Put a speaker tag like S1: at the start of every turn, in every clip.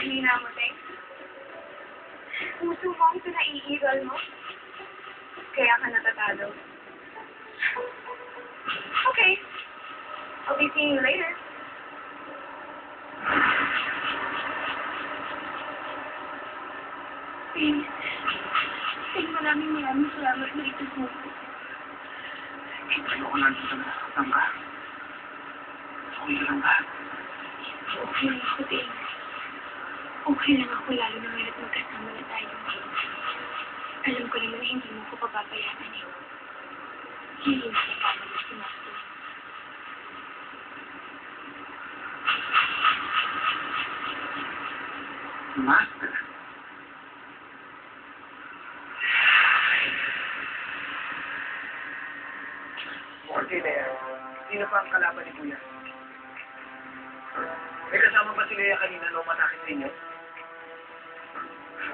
S1: hina mo, Teng. Puso mo ang pinaiiral mo. Kaya ka natatalo. Okay. I'll be seeing you later. Teng. Teng, maraming salamat na ito mo.
S2: Ayoko nandito na. Saan ka? Okay lang ba?
S1: Okay lang ako, Teng. Okay lang ako, lalo na ngayon at magkasama na tayo. Alam ko naman na hindi mo ko papabayaan eh. Hindi mo na pamalas si Master.
S2: Master? Okay na yan. Sino pa ang kalaban ni Kuya? May kasama ba si Lea kanina nung matakit ninyo?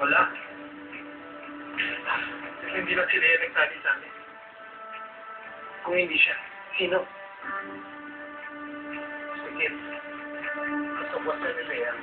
S2: Wala. Kasi hindi lang si Lea nagsabi sa amin. Kung hindi siya, sino? Sige. Kasabot na ni Lea.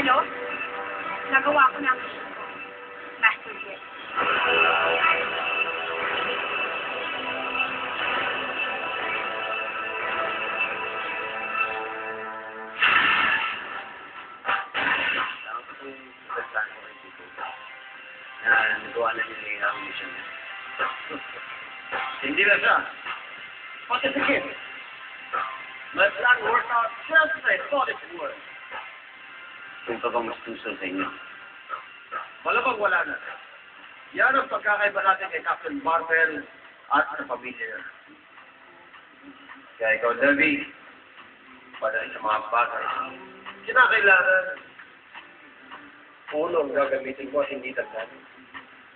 S1: Hello? Nagawa ko na ang mission ko. Master Jet.
S2: Nagawa na nila ang mission niya. Hindi na siya. What is it? My plan worked out just as I thought it would. Kung pa bang mas tuso sa inyo? Malamang wala na. Yan ang pagkakaiba natin kay Captain Marvel at sa pamilya niya. Kaya ikaw, Debbie, para sa mga bagay, kinakailangan ulo ang gagamitin mo at hindi tagdami.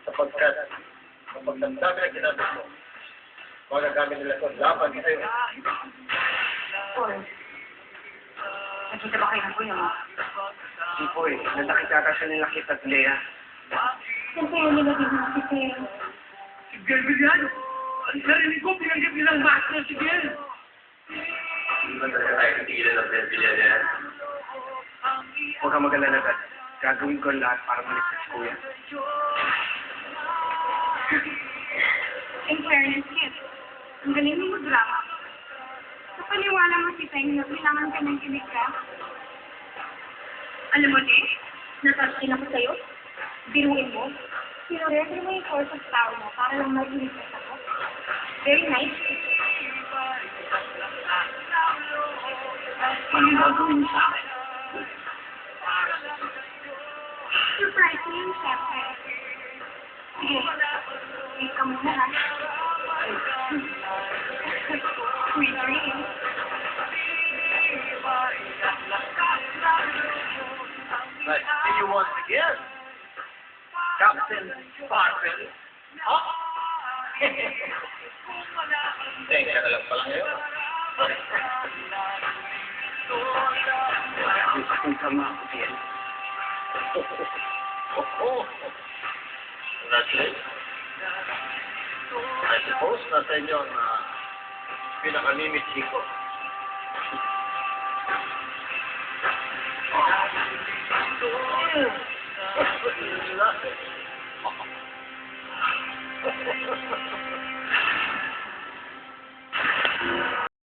S2: Sapagkat kapag nagdami na ginamit mo, magagamit nila ito laban sa'yo.
S1: Paul, nakita ba kayo ng kuya mo?
S2: Si Poy, nandakita siya nila kita at Lea.
S1: Siyempre, yung nilagay mo si Teng.
S2: Si Galviliano! Ang sarili ko, pinanggap nilang master si Gel! Hindi ba talaga tayo natigilan ng Galviliano yan? Huwag kang mag-alala, Dad. Gagawin ko ang lahat para maligtas si Kuya.
S1: In fairness, Kit, ang galing mo mag-drama. Napaniwala mo si Teng na kailangan ka ng kilig ka. Alam mo, Teng, nasasakin ako sa'yo. Biruin mo. Sinurrender mo yung force of power mo para lang mag-iligtas ako. Very nice.
S2: Ano yung gagawin mo sa akin?
S1: Surprise mo yung syempre. Sige, wait ka muna ha. Sweet dreams.
S2: But see you once again, Captain Marvel. Oh! Teka na lang pala ngayon. Gusto kong sama ako din. Congratulations. I suppose nasa inyo ang pinaka-mimiti ko. Nothing.